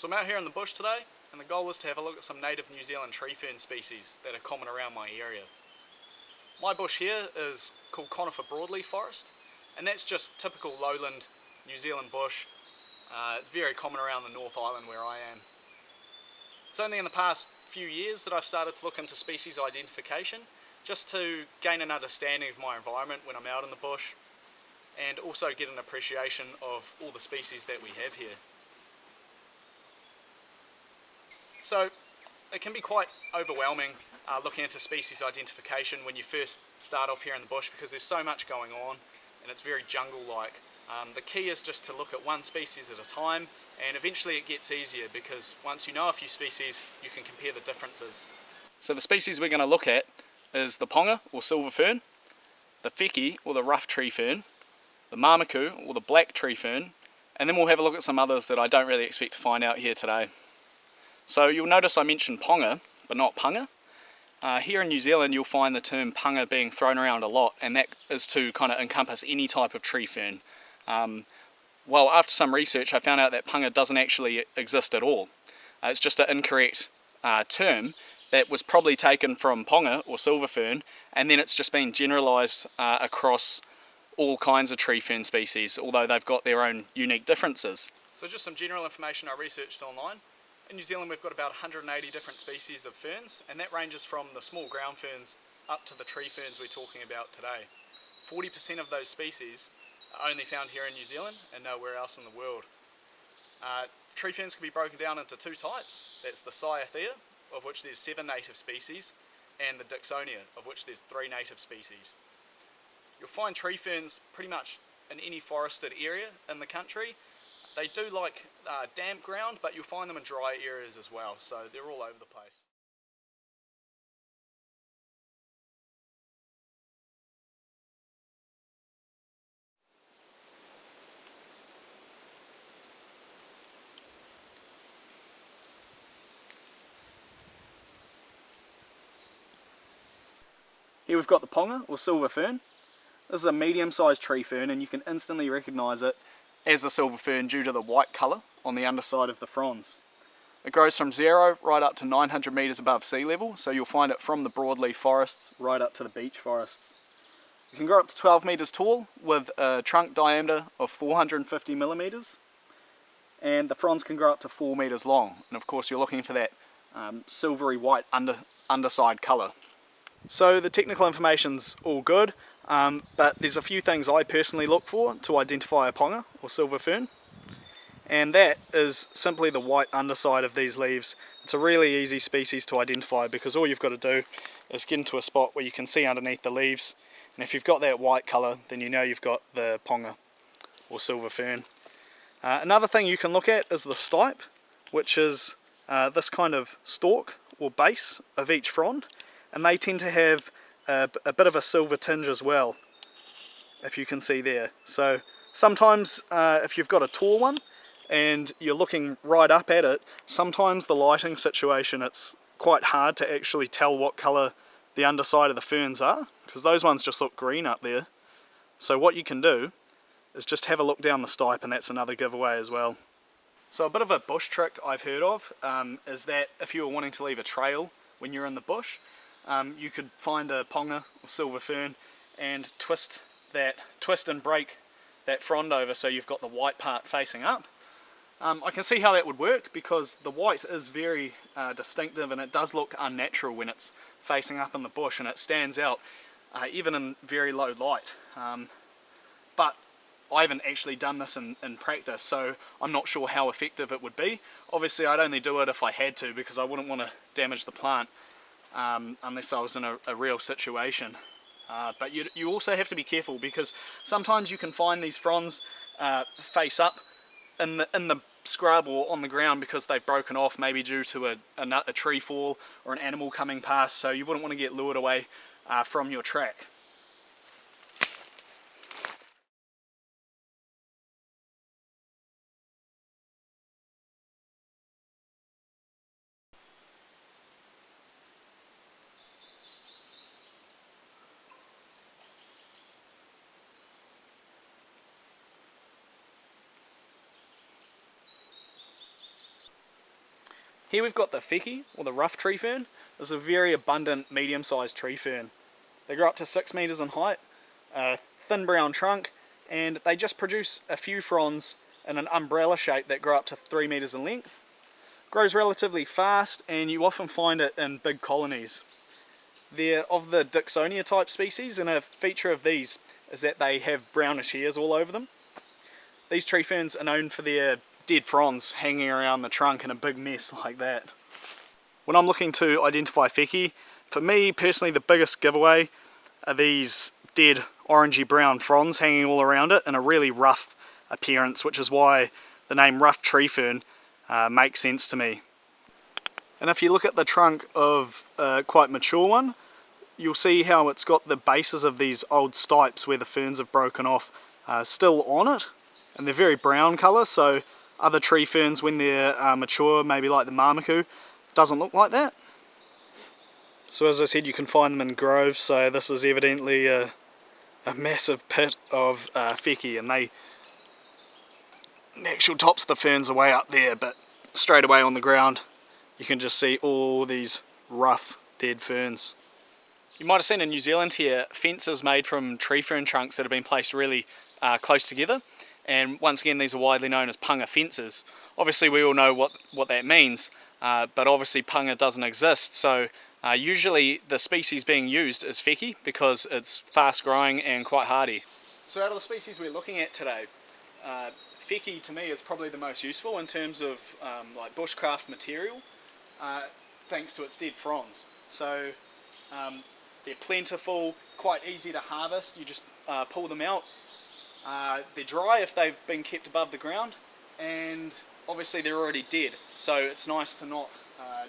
So I'm out here in the bush today, and the goal is to have a look at some native New Zealand tree fern species that are common around my area. My bush here is called conifer broadleaf forest, and that's just typical lowland New Zealand bush. It's very common around the North Island where I am. It's only in the past few years that I've started to look into species identification, just to gain an understanding of my environment when I'm out in the bush, and also get an appreciation of all the species that we have here. So it can be quite overwhelming looking into species identification when you first start off here in the bush, because there's so much going on and it's very jungle-like. The key is just to look at one species at a time, and eventually it gets easier because once you know a few species you can compare the differences. So the species we're going to look at is the ponga or silver fern, the wheki or the rough tree fern, the Mamaku or the black tree fern, and then we'll have a look at some others that I don't really expect to find out here today. So you'll notice I mentioned ponga, but not punga. Here in New Zealand you'll find the term punga being thrown around a lot, and that is to kind of encompass any type of tree fern. Well, after some research I found out that punga doesn't actually exist at all. It's just an incorrect term that was probably taken from ponga or silver fern, and then it's just been generalised across all kinds of tree fern species, although they've got their own unique differences. So just some general information I researched online. In New Zealand we've got about 180 different species of ferns, and that ranges from the small ground ferns up to the tree ferns we're talking about today. 40% of those species are only found here in New Zealand and nowhere else in the world. Tree ferns can be broken down into two types. That's the Cyathea, of which there's 7 native species, and the Dixonia, of which there's 3 native species. You'll find tree ferns pretty much in any forested area in the country. They do like damp ground, but you'll find them in dry areas as well, so they're all over the place. Here we've got the ponga or silver fern. This is a medium-sized tree fern, and you can instantly recognise it as the silver fern due to the white colour on the underside of the fronds. It grows from 0 right up to 900 metres above sea level, so you'll find it from the broadleaf forests right up to the beech forests. It can grow up to 12 metres tall with a trunk diameter of 450 millimetres, and the fronds can grow up to 4 metres long, and of course you're looking for that silvery white underside colour. So the technical information's all good, but there's a few things I personally look for to identify a ponga or silver fern, and that is simply the white underside of these leaves. It's a really easy species to identify because all you've got to do is get into a spot where you can see underneath the leaves, and if you've got that white colour then you know you've got the ponga or silver fern. Another thing you can look at is the stipe, which is this kind of stalk or base of each frond, and they tend to have a bit of a silver tinge as well, if you can see there. So sometimes if you've got a tall one and you're looking right up at it, sometimes the lighting situation, it's quite hard to actually tell what colour the underside of the ferns are, because those ones just look green up there. So what you can do is just have a look down the stipe, and that's another giveaway as well. So a bit of a bush trick I've heard of is that if you were wanting to leave a trail when you're in the bush, you could find a ponga or silver fern and twist and break that frond over so you've got the white part facing up. I can see how that would work because the white is very distinctive, and it does look unnatural when it's facing up in the bush, and it stands out even in very low light. But I haven't actually done this in practice, so I'm not sure how effective it would be. Obviously I'd only do it if I had to, because I wouldn't want to damage the plant unless I was in a real situation. But you also have to be careful, because sometimes you can find these fronds face up in the scrub or on the ground because they've broken off, maybe due to a tree fall or an animal coming past, so you wouldn't want to get lured away from your track. Here we've got the Wheki, or the rough tree fern. This is a very abundant medium-sized tree fern. They grow up to 6 meters in height, a thin brown trunk, and they just produce a few fronds in an umbrella shape that grow up to 3 meters in length. Grows relatively fast, and you often find it in big colonies. They're of the Dixonia type species, and a feature of these is that they have brownish hairs all over them. These tree ferns are known for their dead fronds hanging around the trunk in a big mess like that. When I'm looking to identify Wheki, for me personally the biggest giveaway are these dead orangey brown fronds hanging all around it in a really rough appearance, which is why the name rough tree fern makes sense to me. And if you look at the trunk of a quite mature one, you'll see how it's got the bases of these old stipes where the ferns have broken off still on it, and they're very brown colour, so other tree ferns when they're mature, maybe like the Mamaku, doesn't look like that. So as I said, you can find them in groves, so this is evidently a massive pit of Wheki, and the actual tops of the ferns are way up there, but straight away on the ground you can just see all these rough dead ferns. You might have seen in New Zealand here fences made from tree fern trunks that have been placed really close together, and once again these are widely known as punga fences. Obviously we all know what that means, but obviously punga doesn't exist, so usually the species being used is Wheki because it's fast growing and quite hardy. So out of the species we're looking at today, Wheki to me is probably the most useful in terms of like bushcraft material, thanks to its dead fronds. So they're plentiful, quite easy to harvest. You just pull them out. They're dry if they've been kept above the ground, and obviously they're already dead, so it's nice to not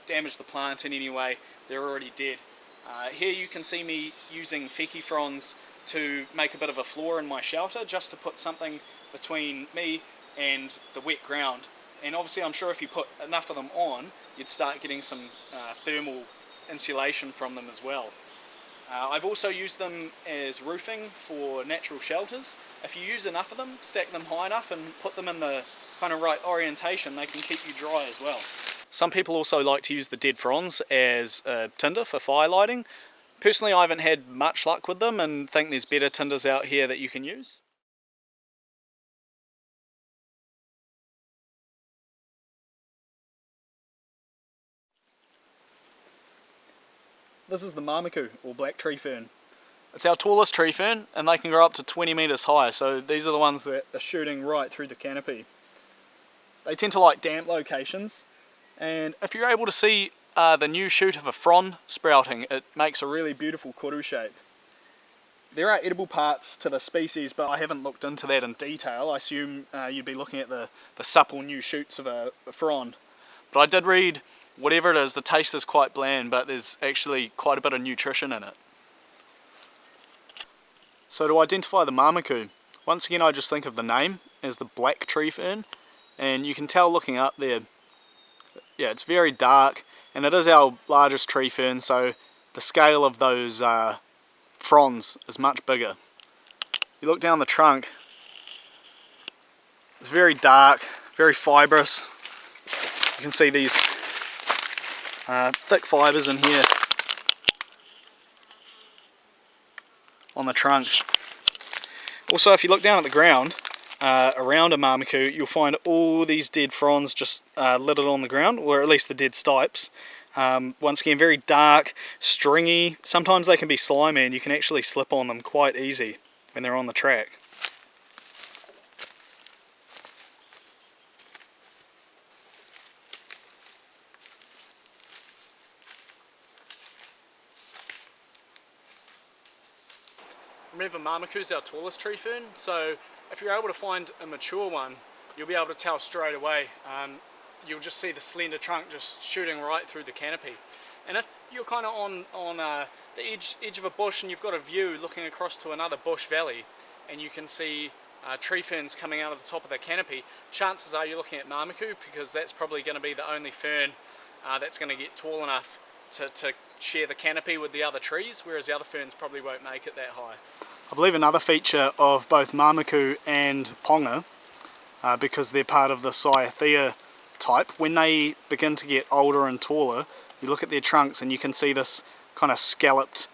damage the plant in any way. They're already dead. Here you can see me using Wheki fronds to make a bit of a floor in my shelter, just to put something between me and the wet ground. And obviously I'm sure if you put enough of them on, you'd start getting some thermal insulation from them as well. I've also used them as roofing for natural shelters. If you use enough of them, stack them high enough and put them in the kind of right orientation, they can keep you dry as well. Some people also like to use the dead fronds as tinder for fire lighting. Personally I haven't had much luck with them and think there's better tinders out here that you can use. This is the Mamaku, or black tree fern. It's our tallest tree fern, and they can grow up to 20 meters high, so these are the ones that are shooting right through the canopy. They tend to like damp locations, and if you're able to see the new shoot of a frond sprouting, it makes a really beautiful koru shape. There are edible parts to the species, but I haven't looked into that in detail. I assume you'd be looking at the supple new shoots of a frond. But I did read, whatever it is, the taste is quite bland, but there's actually quite a bit of nutrition in it. So to identify the Mamaku, once again I just think of the name as the black tree fern, and you can tell looking up there, yeah, it's very dark, and it is our largest tree fern, so the scale of those fronds is much bigger. You look down the trunk, it's very dark, very fibrous. You can see these thick fibres in here on the trunk. Also, if you look down at the ground around a Mamaku, you'll find all these dead fronds just littered on the ground, or at least the dead stipes. Once again, very dark, stringy. Sometimes they can be slimy and you can actually slip on them quite easy when they're on the track. Remember, Mamaku's our tallest tree fern, so if you're able to find a mature one, you'll be able to tell straight away. You'll just see the slender trunk just shooting right through the canopy. And if you're kind of on the edge of a bush and you've got a view looking across to another bush valley, and you can see tree ferns coming out of the top of the canopy, chances are you're looking at Mamaku, because that's probably going to be the only fern that's going to get tall enough to share the canopy with the other trees, whereas the other ferns probably won't make it that high. I believe another feature of both Mamaku and Ponga, because they're part of the Cyathea type, when they begin to get older and taller, you look at their trunks and you can see this kind of scalloped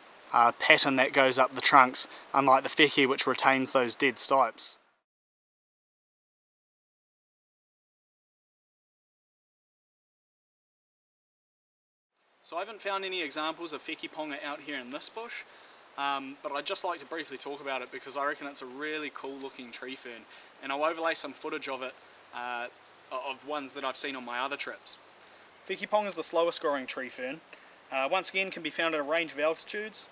pattern that goes up the trunks, unlike the Wheki, which retains those dead stipes. So I haven't found any examples of Wheki-ponga out here in this bush, but I'd just like to briefly talk about it because I reckon it's a really cool looking tree fern, and I'll overlay some footage of it, of ones that I've seen on my other trips. Wheki-ponga is the slowest growing tree fern. Once again, can be found at a range of altitudes.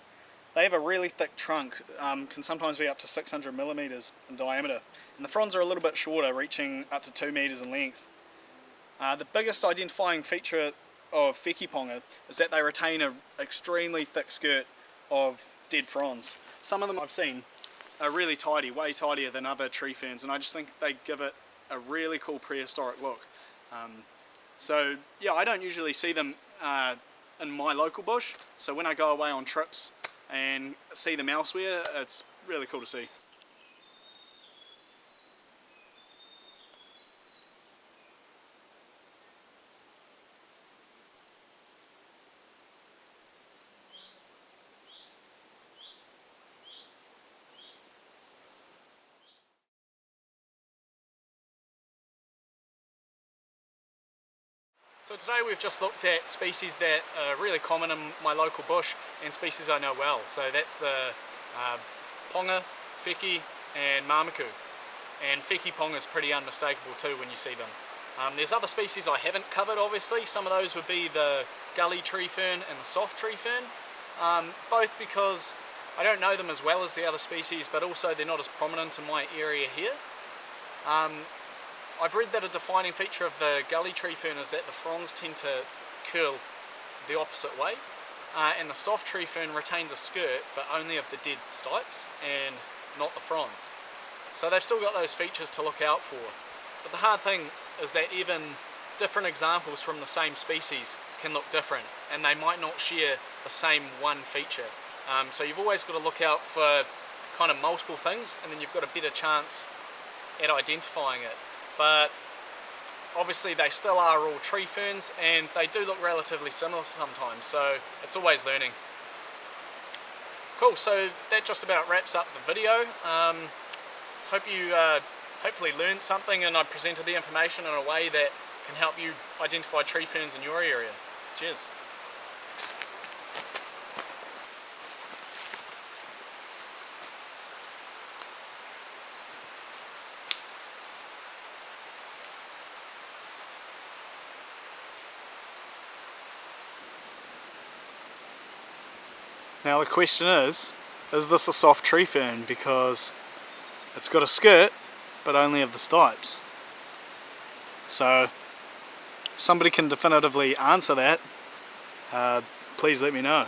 They have a really thick trunk, can sometimes be up to 600 millimeters in diameter, and the fronds are a little bit shorter, reaching up to 2 meters in length. The biggest identifying feature of Wheki-ponga is that they retain an extremely thick skirt of dead fronds. Some of them I've seen are really tidy, way tidier than other tree ferns, and I just think they give it a really cool prehistoric look. So yeah, I don't usually see them in my local bush, so when I go away on trips and see them elsewhere, it's really cool to see. So today we've just looked at species that are really common in my local bush and species I know well. So that's the ponga, Wheki and Mamaku. And Wheki-ponga is pretty unmistakable too when you see them. There's other species I haven't covered obviously. Some of those would be the gully tree fern and the soft tree fern. Both because I don't know them as well as the other species, but also they're not as prominent in my area here. I've read that a defining feature of the gully tree fern is that the fronds tend to curl the opposite way, and the soft tree fern retains a skirt but only of the dead stipes and not the fronds. So they've still got those features to look out for. But the hard thing is that even different examples from the same species can look different, and they might not share the same one feature. So you've always got to look out for kind of multiple things, and then you've got a better chance at identifying it. But obviously they still are all tree ferns and they do look relatively similar sometimes, so it's always learning. Cool, so that just about wraps up the video. Hope you hopefully learned something and I presented the information in a way that can help you identify tree ferns in your area. Cheers. Now the question is this a soft tree fern? Because it's got a skirt, but only of the stipes. So, if somebody can definitively answer that, please let me know.